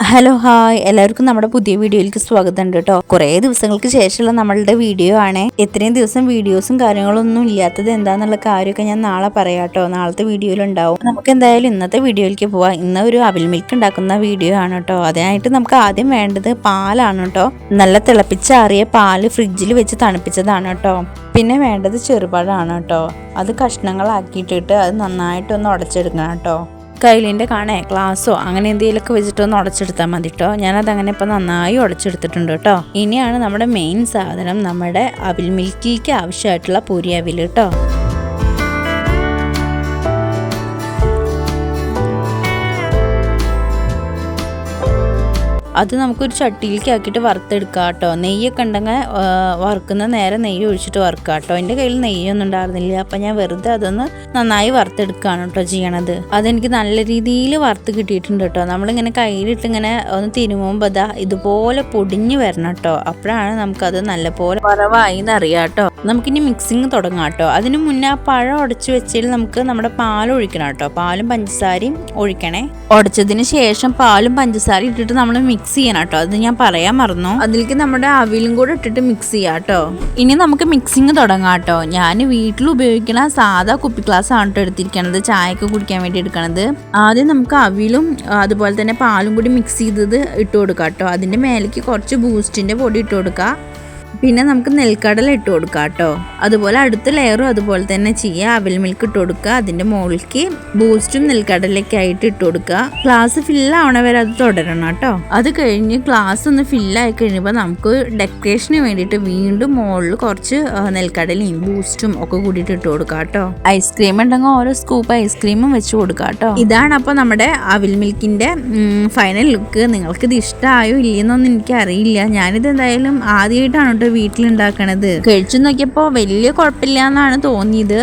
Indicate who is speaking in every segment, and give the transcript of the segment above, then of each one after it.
Speaker 1: Hello hi എല്ലാവർക്കും നമ്മുടെ പുതിയ വീഡിയോയിലേക്ക് സ്വാഗതം ഉണ്ട് കേട്ടോ. കുറേ ദിവസങ്ങൾക്ക് ശേഷമുള്ള നമ്മളുടെ വീഡിയോ ആണ്. ഇത്രയും ദിവസം വീഡിയോസും കാര്യങ്ങളൊന്നും ഇല്ലാത്തത് എന്താന്നുള്ള കാര്യമൊക്കെ ഞാൻ നാളെ പറയാം കേട്ടോ. നാളത്തെ വീഡിയോയിലുണ്ടാവും. നമുക്ക് എന്തായാലും ഇന്നത്തെ വീഡിയോയിലേക്ക് പോവാം. ഇന്ന് ഒരു അവിൽ മിൽക്ക് ഉണ്ടാക്കുന്ന വീഡിയോ ആണ് കേട്ടോ. അതിനായിട്ട് നമുക്ക് ആദ്യം വേണ്ടത് പാലാണ് കേട്ടോ. നല്ല തിളപ്പിച്ചാറിയ പാല് ഫ്രിഡ്ജിൽ വെച്ച് തണുപ്പിച്ചതാണ് കേട്ടോ. പിന്നെ വേണ്ടത് ചെറുപഴമാണ് കേട്ടോ. അത് കഷ്ണങ്ങളാക്കിയിട്ടിട്ട് അത് നന്നായിട്ടൊന്ന് ഉടച്ചെടുക്കണം കേട്ടോ. കയ്യിലിൻ്റെ ഗ്ലാസ്സോ അങ്ങനെ എന്തെങ്കിലുമൊക്കെ വെച്ചിട്ടൊന്ന് ഉടച്ചെടുത്താൽ മതി കേട്ടോ. ഞാനതങ്ങനെ ഇപ്പം നന്നായി ഉടച്ചെടുത്തിട്ടുണ്ട് കേട്ടോ. ഇനിയാണ് നമ്മുടെ മെയിൻ സാധനം, നമ്മുടെ അവിൽ മിൽക്കിലേക്ക് ആവശ്യമായിട്ടുള്ള പൊരി അവിൽ കേട്ടോ. അത് നമുക്കൊരു ചട്ടിയിലേക്ക് ആക്കിയിട്ട് വറുത്തെടുക്കാം കേട്ടോ. നെയ്യൊക്കെ ഉണ്ടെങ്കിൽ വറുക്കുന്ന നേരെ നെയ്യ് ഒഴിച്ചിട്ട് വറുക്കുക കേട്ടോ. എൻ്റെ കയ്യിൽ നെയ്യൊന്നും ഉണ്ടായിരുന്നില്ല, അപ്പം ഞാൻ വെറുതെ അതൊന്ന് നന്നായി വറുത്തെടുക്കുകയാണ് കേട്ടോ ചെയ്യണത്. അതെനിക്ക് നല്ല രീതിയിൽ വറുത്ത് കിട്ടിയിട്ടുണ്ട് കേട്ടോ. നമ്മളിങ്ങനെ കയ്യിലിട്ട് ഇങ്ങനെ ഒന്ന് തിരുമുമ്പോൾ അതാ ഇതുപോലെ പൊടിഞ്ഞ് വരണം കേട്ടോ. അപ്പോഴാണ് നമുക്കത് നല്ലപോലെ വറവായി എന്നറിയാം കേട്ടോ. നമുക്കിനി മിക്സിങ് തുടങ്ങാം കേട്ടോ. അതിന് മുന്നേ ആ പഴം ഉടച്ച് വെച്ചതിൽ നമുക്ക് നമ്മുടെ പാൽ ഒഴിക്കണം കേട്ടോ. പാലും പഞ്ചസാരയും ഒഴിക്കണേ. ഉടച്ചതിന് ശേഷം പാലും പഞ്ചസാരയും ഇട്ടിട്ട് നമ്മൾ മിക്സ് ചെയ്യണം കേട്ടോ. അത് ഞാൻ പറയാൻ മറന്നു. അതിലേക്ക് നമ്മുടെ അവിലും കൂടെ ഇട്ടിട്ട് മിക്സ് ചെയ്യാം കേട്ടോ. ഇനി നമുക്ക് മിക്സിങ് തുടങ്ങാം കേട്ടോ. ഞാൻ വീട്ടിൽ ഉപയോഗിക്കണ സാധാ കുപ്പി ഗ്ലാസ് ആണ് കേട്ടോ എടുത്തിരിക്കണത്, ചായയൊക്കെ കുടിക്കാൻ വേണ്ടി എടുക്കണത്. ആദ്യം നമുക്ക് അവിലും അതുപോലെ തന്നെ പാലും കൂടി മിക്സ് ചെയ്തത് ഇട്ട് കൊടുക്കാം കേട്ടോ. അതിൻ്റെ മേലേക്ക് കുറച്ച് ബൂസ്റ്റിൻ്റെ പൊടി ഇട്ട് കൊടുക്കുക. പിന്നെ നമുക്ക് നെൽക്കടല ഇട്ട് കൊടുക്കാം കേട്ടോ. അതുപോലെ അടുത്ത ലെയറും അതുപോലെ തന്നെ ചെയ്യുക. അവിൽ മിൽക്ക് ഇട്ട് കൊടുക്കുക. അതിൻ്റെ മുകളിലേക്ക് ബൂസ്റ്റും നെൽക്കടലൊക്കെ ആയിട്ട് ഇട്ട് കൊടുക്കുക. ഗ്ലാസ് ഫില്ലാവണ വരെ അത് തുടരണം കേട്ടോ. അത് കഴിഞ്ഞ് ഗ്ലാസ് ഒന്ന് ഫില്ലായി കഴിയുമ്പോൾ നമുക്ക് ഡെക്കറേഷന് വേണ്ടിയിട്ട് വീണ്ടും മുകളിൽ കുറച്ച് നെൽക്കടലയും ബൂസ്റ്റും ഒക്കെ കൂടിയിട്ട് ഇട്ട് കൊടുക്കാം കേട്ടോ. ഐസ്ക്രീം ഉണ്ടെങ്കിൽ ഓരോ സ്കൂപ്പ് ഐസ്ക്രീമും വെച്ച് കൊടുക്കാം കേട്ടോ. ഇതാണ് അപ്പോൾ നമ്മുടെ അവിൽ മിൽക്കിൻ്റെ ഫൈനൽ ലുക്ക്. നിങ്ങൾക്കിത് ഇഷ്ടമായോ ഇല്ലെന്നൊന്നും എനിക്കറിയില്ല. ഞാനിത് എന്തായാലും ആദ്യമായിട്ടാണ് കേട്ടോ വീട്ടിലുണ്ടാക്കണത്. കഴിച്ചു നോക്കിയപ്പോൾ വലിയ കുഴപ്പമില്ല എന്നാണ് തോന്നിയത്.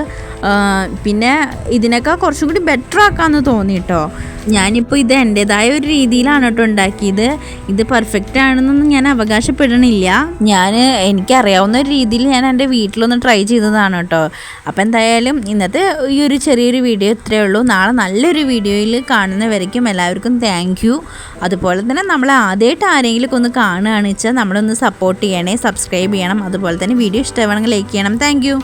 Speaker 1: പിന്നെ ഇതിനൊക്കെ കുറച്ചും കൂടി ബെറ്റർ ആക്കാമെന്ന് തോന്നി കേട്ടോ. ഞാനിപ്പോൾ ഇത് എൻ്റെതായ ഒരു രീതിയിലാണ് കേട്ടോ ഉണ്ടാക്കിയത്. ഇത് പെർഫെക്റ്റ് ആണെന്നൊന്നും ഞാൻ അവകാശപ്പെടണില്ല. എനിക്കറിയാവുന്ന ഒരു രീതിയിൽ ഞാൻ എൻ്റെ വീട്ടിലൊന്ന് ട്രൈ ചെയ്തതാണ് കേട്ടോ. അപ്പോൾ എന്തായാലും ഇന്നത്തെ ഈ ഒരു ചെറിയൊരു വീഡിയോ ഇത്രയേ ഉള്ളൂ. നാളെ നല്ലൊരു വീഡിയോയിൽ കാണുന്നവരേക്കും എല്ലാവർക്കും താങ്ക് യു. അതുപോലെ തന്നെ നമ്മൾ ആദ്യമായിട്ട് ആരെങ്കിലും ഒന്ന് കാണുകയാണെന്ന് വെച്ചാൽ നമ്മളൊന്ന് സപ്പോർട്ട് ചെയ്യണേ, സബ്സ്ക്രൈബ് ചെയ്യണം. അതുപോലെ തന്നെ വീഡിയോ ഇഷ്ടമാണെങ്കിൽ ലൈക്ക് ചെയ്യണം. Thank you.